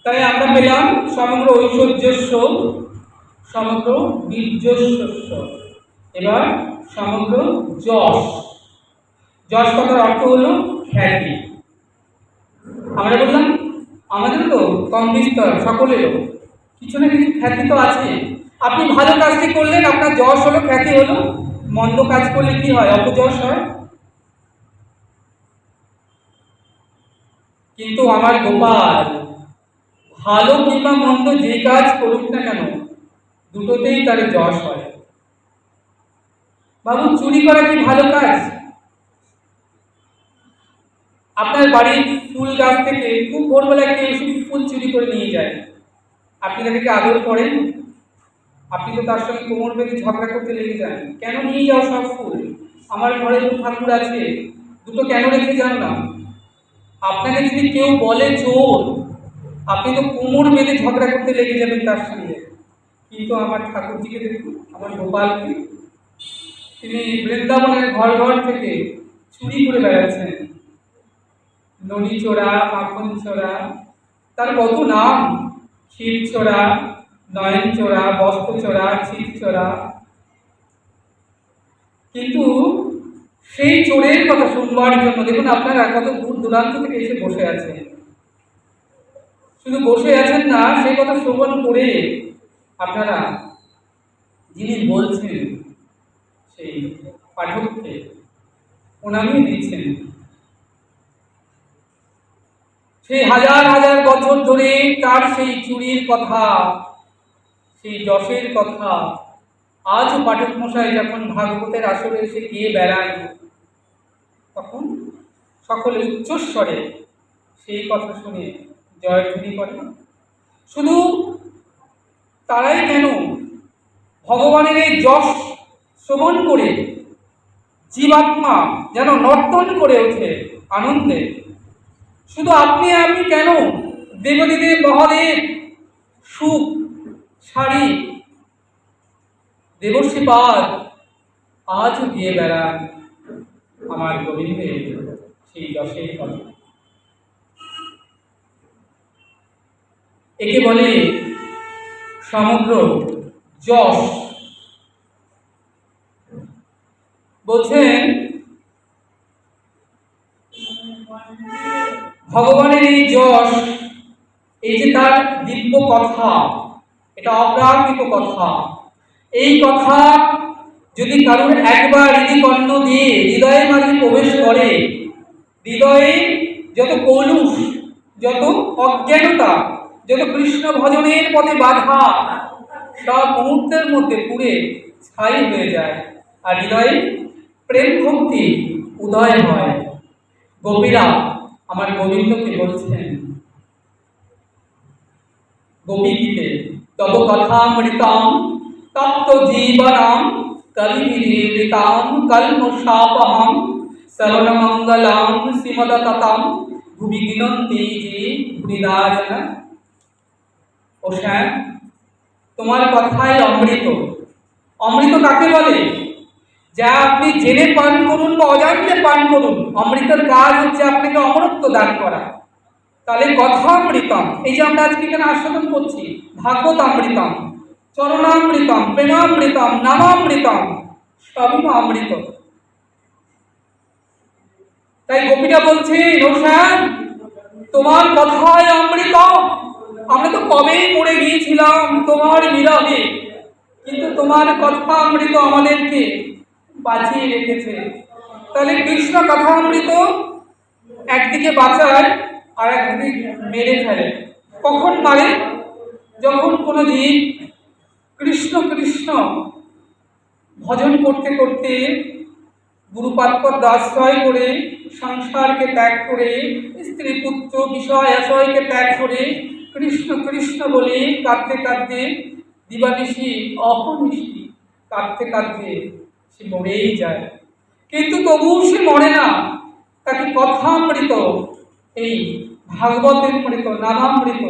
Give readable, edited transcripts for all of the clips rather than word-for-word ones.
তাই আমরা পেলাম সমগ্র ঐশ্বর্যস্য, সমগ্র বীর্যস্য, এবার সমগ্র যশ। যশ কথার অর্থ হলো খ্যাতি। আমরা বললাম আমাদের তো কম বিস্তর সকলেরও কিছু না কিছু খ্যাতি তো আছে। আপনি ভালো কাজটি করলেন, আপনার যশ হলো, খ্যাতি হলো। মন্দ কাজ করলে কি হয়? অপযশ হয়। কিন্তু আমার গোপাল ভালো কিংবা মন্দ যে কাজ করুক না কেন, দুটোতেই তার যশ হয়। বাবু, চুরি করা কি ভালো কাজ? আপনার বাড়ির ফুল গাছ থেকে খুব ভোরবেলা কেউ এসে ফুল চুরি করে নিয়ে যায়, আপনি তাকে আদর করেন? আপনি তো তার সঙ্গে কোমর বেঁধে ঝগড়া করতে লেগে যান, কেন নিয়ে যাও সব ফুল? আমার ঘরে তো ঠাকুর আছে, দুটো কেন রেখে যান না? আপনাকে যদি কেউ বলে চোর, আপনি তো কোমর বেঁধে ঝগড়া করতে লেগে যাবেন তার সঙ্গে। কিন্তু আমার ঠাকুরজিকে দেখুন, আমার গোপালকে, তিনি বৃন্দাবনের ঘর ঘর থেকে চুরি করে বেড়াচ্ছেন। ননী চোরা, মাখন চোরা, তার কত নাম, ক্ষীর চোরা, নয়ন চোরা, বস্ত্র চোরা, চিত চোরা। কিন্তু সেই চোরের কথা শুনবার জন্য দেখুন আপনারা কত দূর দূরান্ত থেকে এসে বসে আছেন। শুধু বসে আছেন না, সেই কথা শ্রবণ করে আপনারা যিনি বলছেন সেই পাঠককে প্রণামী দিচ্ছেন। সেই হাজার হাজার বছর ধরে তার সেই চুরির কথা, সেই যশের কথা আজও পাঠক মশাই যখন ভাগবতের আসরে এসে গিয়ে বেড়ান, তখন সকলে উচ্চস্বরে সেই কথা শুনে জয়ধ্বনি করে। শুধু তারাই কেন, ভগবানের এই যশ শ্রবণ করে জীবাত্মা যেন নর্তন করে ওঠে আনন্দে। শুধু আপনি আমি কেন, দেবদেব মহাদেব সুখ শাড়ি দেবশ্রীপাদ আজও গিয়ে বেড়ান আমার গোবিন্দের সেই যশের কথা। একে বলে সমগ্র যশ। বলছেন ভগবানের এই যশ, এই যে তার দিব্য কথা, এটা অপ্রাকৃত কথা। এই কথা যদি কারোর একবার হৃদিকর্ণ দিয়ে হৃদয়ের মাঝে প্রবেশ করে, হৃদয়ে যত কলুষ, যত অজ্ঞানতা, যত কৃষ্ণ ভজনের পথে বাধা, সব মুহূর্তের মধ্যে পুড়ে ছাই হয়ে যায়, আর হৃদয়ে প্রেম ভক্তি উদয় হয়। গোপীরা আমার গোবিন্দকে বলছেন গোপীগীতে, তব কথামৃতম তপ্ত জীবনম কলিবিদৃতাম কল্মষাপহম শ্রবণমঙ্গলম শ্রীমদততম ভুবি গিনন্তি যে ভুরিদাজন। ও শ্যাম, তোমার কথাই অমৃত। অমৃত কাকে বলে? যা আপনি জেনে পান করুন বা অজান্তে পান করুন, অমৃতের কাজ হচ্ছে আপনাকে অমরত্ব দান করা। তাহলে কথামৃতম, এই যে আমরা আজকে এখানে আস্বাদন করছি, ভাগবতামৃতম, চরণামৃতম, প্রেমামৃতম, নামামৃতম, সবই অমৃত। তাই গোপীরা বলছে, রোশান তোমার কথাই অমৃত। আমরা তো কবেই মরে গিয়েছিলাম তোমার বিরহে, কিন্তু তোমার কথা অমৃত আমাদেরকে বাঁচিয়ে রেখেছে। তাহলে কৃষ্ণ কথা অমৃত একদিকে বাঁচায় আর একদিকে মেরে ফেলে। কখন মারে? যখন কোনো জীব কৃষ্ণ কৃষ্ণ ভজন করতে করতে গুরুপাদপদ আশ্রয় করে, সংসারকে ত্যাগ করে, স্ত্রী পুত্র বিষয় আশয়কে ত্যাগ করে কৃষ্ণ কৃষ্ণ বলে কাঁদতে কাঁদতে দিবানিশি অহনিশি কাঁদতে কাঁদতে সে মরেই যায়। কিন্তু তবুও সে মরে না, তাকে কথামৃত, এই ভাগবতের মৃত, নামামৃত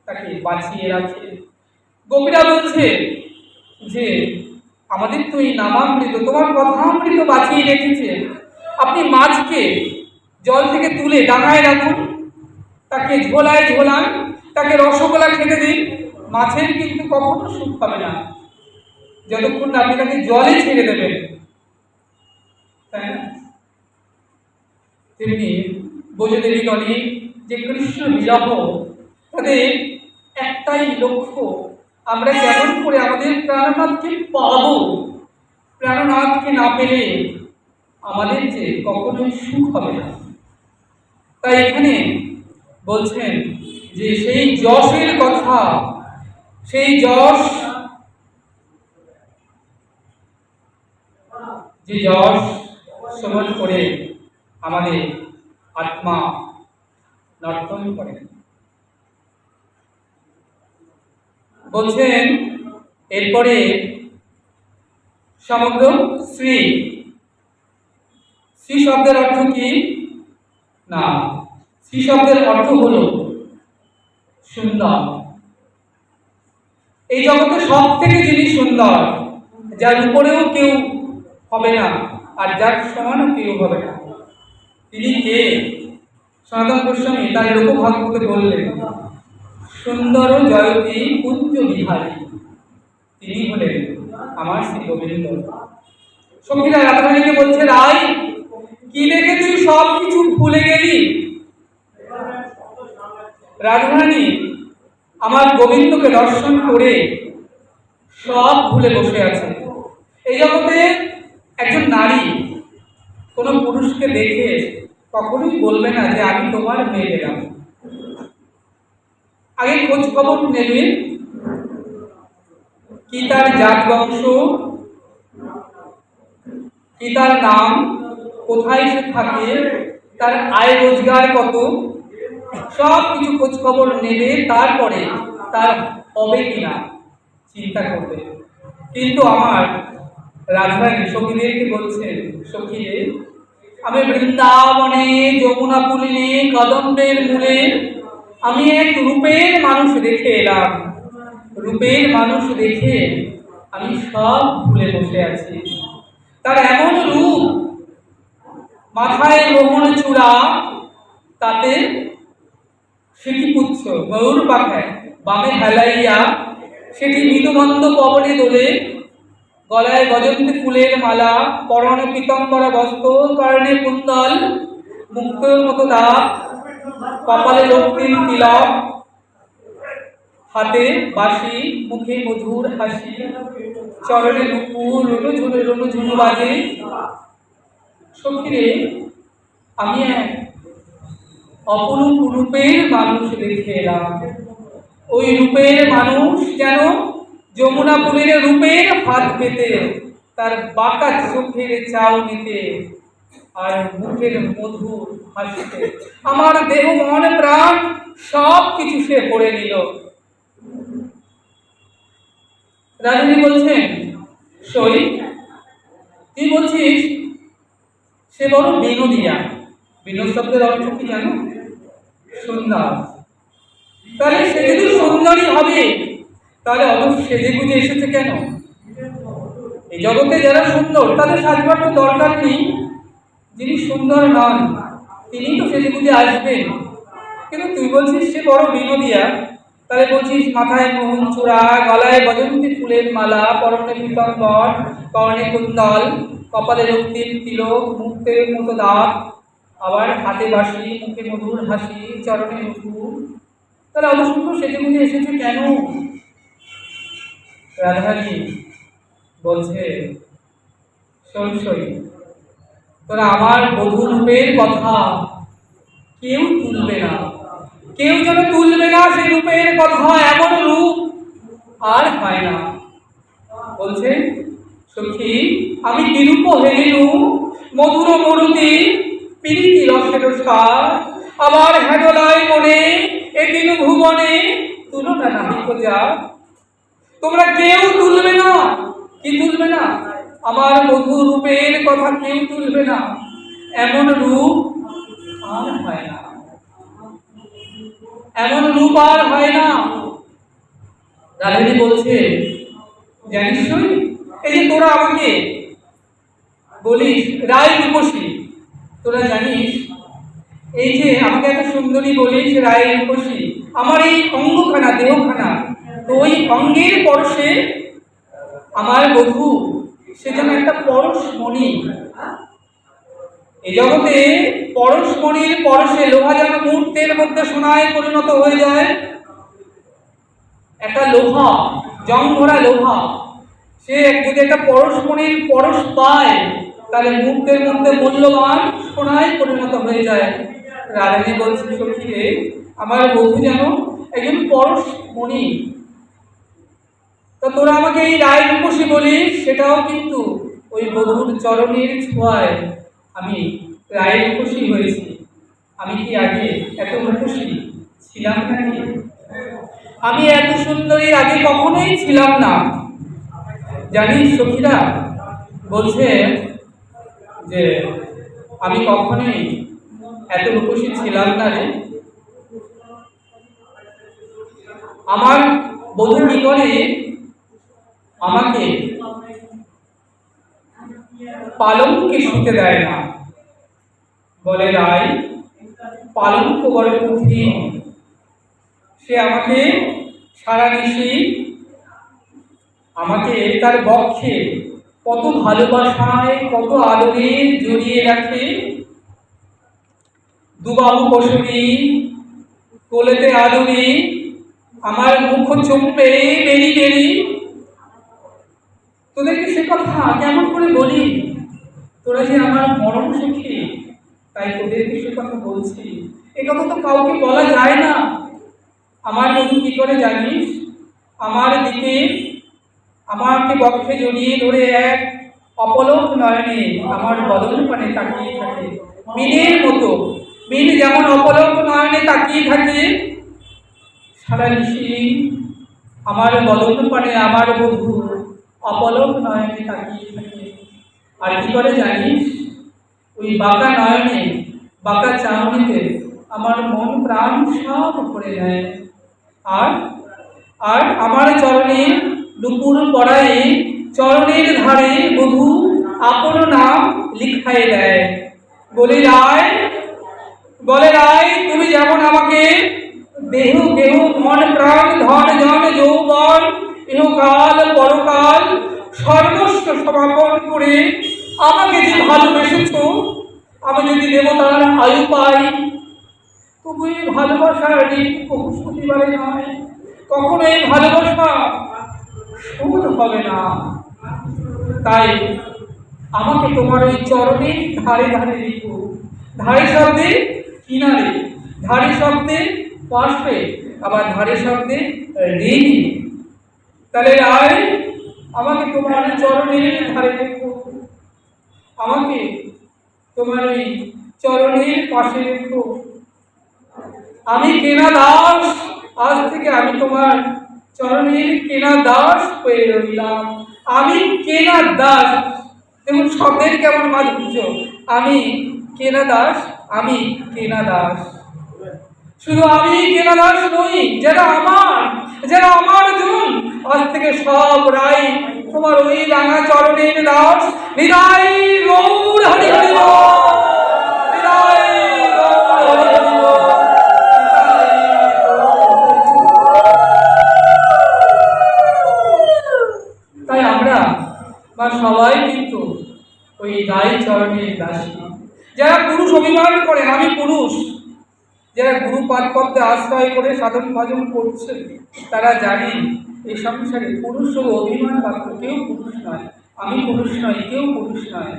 তাকে বাঁচিয়ে রাখে। গোপীরা বলছে যে আমাদের তো এই নামামৃত, তোমার কথামৃত বাঁচিয়ে রেখেছে। আপনি মাছকে জল থেকে তুলে ডাঙায় রাখুন, তাকে ঝোলায় ঝোলান, তাকে রসগোল্লা খেতে দিন, মাছের কিন্তু কখনো সুখ পাবে না যতক্ষণ না আপনি তাকে জলে ছেড়ে দেবেন, তাই না? তেমনি বোঝদেবীগণে যে কৃষ্ণ বিরহ, তাদের একটাই লক্ষ্য, আমরা কেমন করে আমাদের প্রাণনাথকে পাবো, প্রাণনাথকে না পেলে আমাদের যে কখনোই সুখ হবে না। তাই এখানে বলছেন যে সেই যশের কথা, সেই যশ, যে যশ শ্রবণ করে আমাদের আত্মা নর্তন করে। বলছেন এরপরে সমগ্র শ্রী, শ্রী শব্দের অর্থ কি না, শ্রী শব্দের অর্থ হলো সুন্দর। এই জগতে সব থেকে যিনি সুন্দর, যার উপরেও কেউ হবে না আর যার সমানও কেউ হবে না, তিনি কে? সনাতন গোস্বামী তার এরকম ভাগবতে বললেন, সুন্দর জয়তী কুঞ্জ বিহারী, তিনি হলেন আমার শ্রী গোবিন্দ। সখীরা রাধারানীকে বলছে, রাই কি দেখে তুই সব কিছু ভুলে গেলি? রাধারানী আমার গোবিন্দকে দর্শন করে সব ভুলে বসে আছে। এই জগতে একজন নারী কোনো পুরুষকে দেখে কখনোই বলবে না যে আমি তোমার মেয়ে গেলাম। আগে খোঁজ খবর নেবে, কি তার জাত বংশ, কি তার নাম, কোথায় সে থাকে, তার আয় রোজগার কত, সব কিছু খোঁজ খবর নেবে, তারপরে তার হবে কিনা চিন্তা করবে। কিন্তু আমার রাধারানী সখীদেরকে বলছেন, সখীরে আমি বৃন্দাবনে যমুনা পুলিনে কদম্বের মূলে আমি এক রূপের মানুষ দেখে এলাম, রূপের মানুষ দেখে আমি সব ভুলে বসে আছি। তার এমন রূপ, মাথায় মোহন চূড়া, তাতে সিকিপুচ্ছ ময়ূর পাখায় বামে হেলাইয়া সেটি মৃদুমন্দ পবনে দোলে, গলায় গজন্তি ফুলের মালা, পরনে পীতম্বরা বস্ত্র, কর্ণে কুণ্ডল, মুক্তোর মতো দাঁত, কপালে রক্তিম তিলক, হাতে বাঁশি, মুখে মধুর হাসি, চরণে নুপুর, রুনঝুনু বাজে। সখীরে আমি এক অপরূপ রূপের মানুষ দেখে এলাম। ওই রূপের মানুষ যেন যমুনা পুলের রূপের হাত পেতে, তার বাঁকা চোখের চাও নিতে আর মুখের মধুর হাসিতে আমার দেহ মন প্রাণ সব কিছু সে পড়ে নিল। রানী বলছেন, সই তুই বলছিস সে বড় বিনোদিয়া। বিনোদ শব্দের অর্থ কি জানো? সুন্দর। তাহলে সে যদি সুন্দরী হবে, তাহলে অত সেজে গুজে এসেছে কেন? এই জগতে যারা সুন্দর তাদের সাজবার তো দরকার নেই। যিনি সুন্দর নন তিনি তো সেজে গুজে আসবেন। কিন্তু তুই বলছিস সে বড় বিনোদিয়া, তাহলে বলছিস মাথায় মোহন চূড়া, গলায় বজন্তী ফুলের মালা, পরনে পীতাম্বর, কর্ণে কুণ্ডল, কপালে রক্তিম তিলক, মুক্তের মতো দাঁত, আবার হাতে বাঁশি, মুখে মধুর হাসি, চরণে নুপুর, তাহলে অত সুন্দর সেজে গুজে এসেছে কেন? রাধারানী বলছে, সই তোরা আমার বধূ রূপের কথা কেউ তুলবে না, কেউ যেন তুলবে না সেই রূপের কথা, এমন রূপ আর হয় না। বলছে, সখী আমি কিরূপ হেলিনু মধুর মরুতি, পিরিতি রসের সার, আমার হেডলায় মনে এদিন ভুবনে তুলনা নাহি খোঁজা। তোমরা কেউ তুলবে না। কি তুলবে না? আমার মধুর রূপের কথা কেউ তুলবে না, এমন রূপ আর হয় না, এমন রূপ আর হয় না। রাধারানী বলছে, জানিস এই যে তোরা আমাকে বলিস রায় রূপসী, তোরা জানিস এই যে আমাকে এত সুন্দরী বলিস রায় রূপসী, আমার এই অঙ্গখানা, দেহখানা, তো ওই অঙ্গের পরশে আমার বধূ সে যেন একটা পরশমণি। এই জগতে পরশমণির পরশে লোহা যেন মুহূর্তের মধ্যে সোনায় পরিণত হয়ে যায়। একটা লোহা, জং ধরা লোহা, সে যদি একটা পরশমণির পরশ পায় তাহলে মুহূর্তের মধ্যে মূল্যবান সোনায় পরিণত হয়ে যায়। রাধানী বলছে, সখী রে, আমার বধূ যেন একজন পরশমণি। তো তোরা আমাকে এই রায় রূপসী বলিস, সেটাও কিন্তু ওই বধূর চরণের ছোঁয়ায় আমি রায় রূপসী হয়েছি। আমি কি আগে এত রূপসী ছিলাম নাকি? আমি এত সুন্দরী আগে কখনোই ছিলাম না। জানিস সখীরা বলছে যে আমি কখনোই এত রূপসী ছিলাম না রে। আমার বধূ কি করে, আমাকে পালঙ্কে শুতে দেয় না। বলে, রায়, পালঙ্ক বড় কঠিন। সে আমাকে সারা নিশি আমাকে তার বক্ষে কত ভালোবাসায়, কত আদরে জড়িয়ে রাখে। দুবাহু বসবি, কোলেতে আদরি, আমার মুখ চুম্বে বেরি বেরি। তোদেরকে সে কথা কেমন করে বলি? তোরা যে আমার মরণ সুখী, তাই তোদেরকে সে কথা বলছি। এ কথা তো কাউকে বলা যায় না। আমার বধূ কি করে জানিস? আমার দিকে আমাকে বক্ষে জড়িয়ে ধরে এক অপলক নয়নে আমার বদন পানে তাকিয়ে থাকে, মিনের মতো। মিন যেমন অপলক নয়নে তাকিয়ে থাকে, সারা নিশি আমার বদন পানে আমার বধূ অপলক নয়নে তাকিয়ে থাকে। আর কি করে জানিস? ওই বাঁকা নয়নে, বাঁকা চাউনিতে আমার মন প্রাণ সব ভরে নেয়। আর আর আমার চরণের দুপুর পড়ায় চরণের ধারে বধূ আপন নাম লিখায় দেয়। বলে, রায়, বলে, রায়, তুমি যেমন আমাকে দেহ দেহ মন প্রাণ ধন জন যৌবন ইহকাল পরকাল সর্বস্ব সমাপন করে আমাকে যে ভালোবেসেছ, আমি যদি দেবতার আয়ু পাই, তবু এই ভালোবাসার ঋণ প্রতিবারে নয়। কখনো এই ভালোবাসা শোধ হবে না। তাই আমাকে তোমার ওই চরণের ধারে ধারে রেখো। ধারে শব্দে কিনারে, ধারে শব্দে পাশে, আবার ধারে শব্দে রেখে। তাহলে রায়, আমাকে তোমার চরণের ধারে রেখো, আমাকে তোমার ওই চরণের পাশে রেখো। আমি কেনা দাস, আজ থেকে আমি তোমার চরণের কেনা দাস হয়ে রইলাম। আমি কেনা দাস। দেখুন শব্দের কেমন মাধুর্য। আমি কেনা দাস, আমি কেনা দাস। শুধু আমি কেনা দাস নই, যারা আমার জন, আজ থেকে সব রায় তোমার ওই রাঙা চরণের দাস। হৃদয় গৌর হরি হরি বল। তাই আমরা বা সবাই কিন্তু ওই রায় চরণের দাসী। যারা পুরুষ অভিমান করেন আমি পুরুষ, যারা গুরু পাদপদ্মে আশ্রয় করে সাধন ভজন করছে, তারা জানি এই সংসারে পুরুষ ও অভিমান পাত্র কেউ পুরুষ নয়। আমি পুরুষ নয়, কেউ পুরুষ নয়।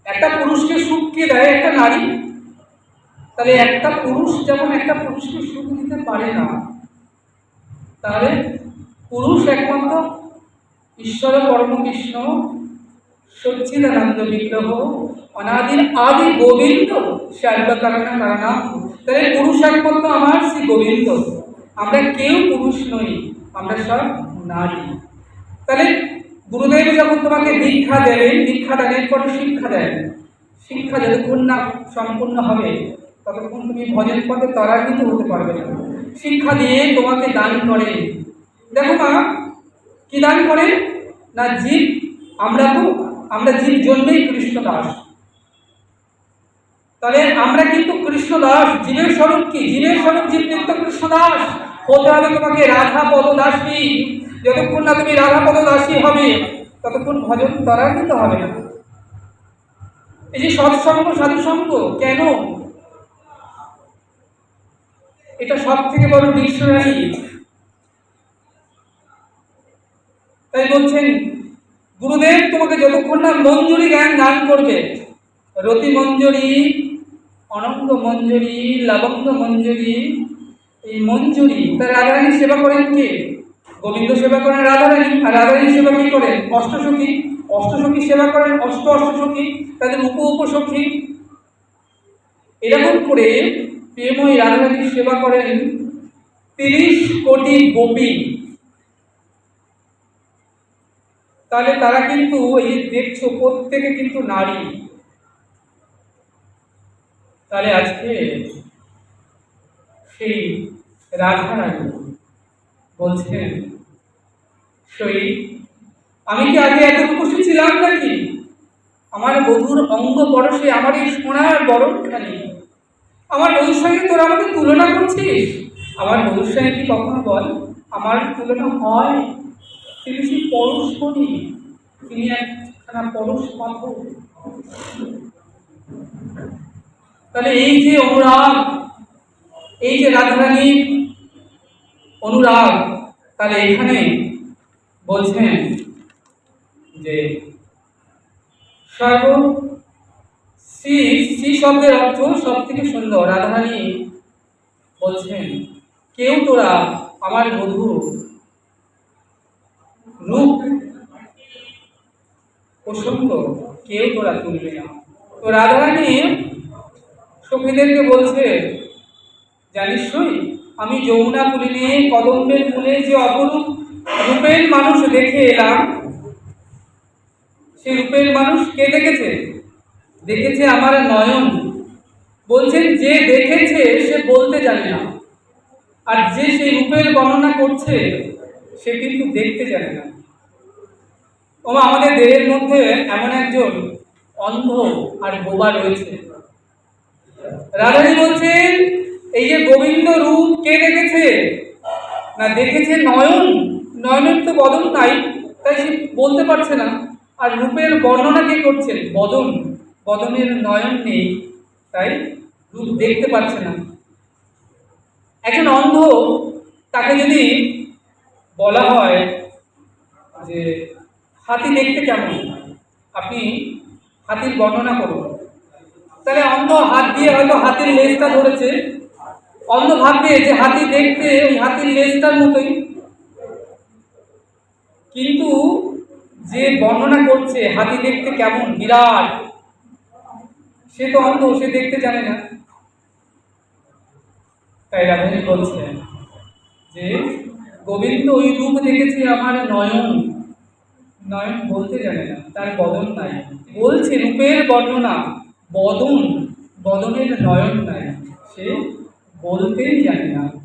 একটা পুরুষকে সুখ কে দেয়? একটা নারী। তাহলে একটা পুরুষ যেমন একটা পুরুষকে সুখ দিতে পারে না, তাহলে পুরুষ একমাত্র ঈশ্বর পরমকৃষ্ণ সচ্চিদানন্দ বিগ্রহ অনাদির আদি গোবিন্দ সর্বকারণা কারণা। তাহলে পুরুষ একমাত্র আমার শ্রী গোবিন্দ। আমরা কেউ পুরুষ নই, আমরা সব নারী। তাহলে গুরুদেব যখন তোমাকে দীক্ষা দেবেন, দীক্ষা দানের পরে শিক্ষা দেন। শিক্ষা যতক্ষণ না সম্পূর্ণ হবে ততক্ষণ তুমি ভজন পথে ত্বরান্বিত হতে পারবে না। শিক্ষা দিয়ে তোমাকে দান করে। দেখো না, কি দান করে না? জীব। আমরা জীব জন্মেই কৃষ্ণ দাস। তাহলে আমরা কিন্তু কৃষ্ণদাস, জীবের স্বরূপ কি? জীবের স্বরূপ জীব নিত্য কৃষ্ণদাস হতে হবে তোমাকে, রাধা পদদাসী। যতক্ষণ না তুমি রাধা পদদাসী হবে ততক্ষণ ভজন ত্বরান্বিত হবে না। এই যে সৎসঙ্গ সাধুসঙ্গ কেন, এটা সব থেকে বড় ডিকশনারি। তাই বলছেন গুরুদেব তোমাকে যতক্ষণ না মঞ্জুরি জ্ঞান দান করবে, রতি মঞ্জুরি, অনঙ্গ মঞ্জুরি, লবঙ্গ মঞ্জুরি, এই মঞ্জুরি তার রাধারানী সেবা করেন কে? গোবিন্দ সেবা করেন রাধারানী, আর রাধারানী সেবা কি করেন? অষ্টসখী। অষ্টসখী সেবা করেন অষ্টসখী, তাদের উপসখী। এরকম করে প্রেমময়ী রাধারানীর সেবা করেন 30 কোটি গোপী। তাহলে তারা কিন্তু এই দেখছো প্রত্যেকে কিন্তু নারী। তাহলে আজকে সেই রাধারানী বলছেন, সেই আমি কি আগে এত খুশি ছিলাম নাকি? আমার বধূর অঙ্গ পরশে আমার এই সোনার বরণখানি, আমার বধূর সঙ্গে তোরা আমাকে তুলনা করছিস? আমার বধূর সঙ্গে কি কখনো বল আমার তুলনা হয়? তিনি সেই পরশমণি, তিনি একখানা পরশ পাথর। তাহলে এই যে অনুরাগ, এই যে রাধারানীর অনুরাগ, তাহলে এখানে বলছেন যে সর্ব শ্রী শ্রী শব্দের অর্থ সব থেকে সুন্দর। রাধারানী বলছেন কেউ তোরা আমার বধূ রূপ প্রসঙ্গ কেউ তোরা তুলবে না। তো রাধারানী সখীদেরকে বলছে, জানিস সই আমি যমুনা পুলিনে কদম্বের মূলে যে অপরূপ রূপের মানুষ দেখে এলাম, সেই রূপের মানুষ কে দেখেছে? দেখেছে আমার নয়ন। বলছেন যে দেখেছে সে বলতে জানে না, আর যে সেই রূপের বর্ণনা করছে সে কিন্তু দেখতে জানে না। আমাদের দেহের মধ্যে এমন একজন অন্ধ আর বোবা রয়েছে। রাধারানী বলছেন এই যে গোবিন্দ রূপ কে দেখেছে না? দেখেছে নয়ন। নয়নের তো বদন নাই, তাই সে বলতে পারছে না। আর রূপের বর্ণনা কে করছেন? বদন। বদনের নয়ন নেই, তাই রূপ দেখতে পাচ্ছে না। একজন অন্ধ, তাকে যদি বলা হয় যে হাতি দেখতে কেমন, আপনি হাতির বর্ণনা করুন, তাহলে অন্ধ হাত দিয়ে হয়তো হাতির লেজটা ধরেছে, অন্ধ ভাববে যে হাতি দেখতে ওই হাতির লেজটার মতোই। কিন্তু যে বর্ণনা করছে হাতি দেখতে কেমন, বিরাট, সে তো অন্ধ, সে দেখতে জানে না। তাই রাধারানী বলছেন যে গোবিন্দ ওই রূপ দেখেছে আমার নয়ন। নয়ন বলতে জানে না, তার বদন নাই। বলছে রূপের বর্ণনা, বদন, বদনের নয়ন নাই, সে বলতেই জানে না।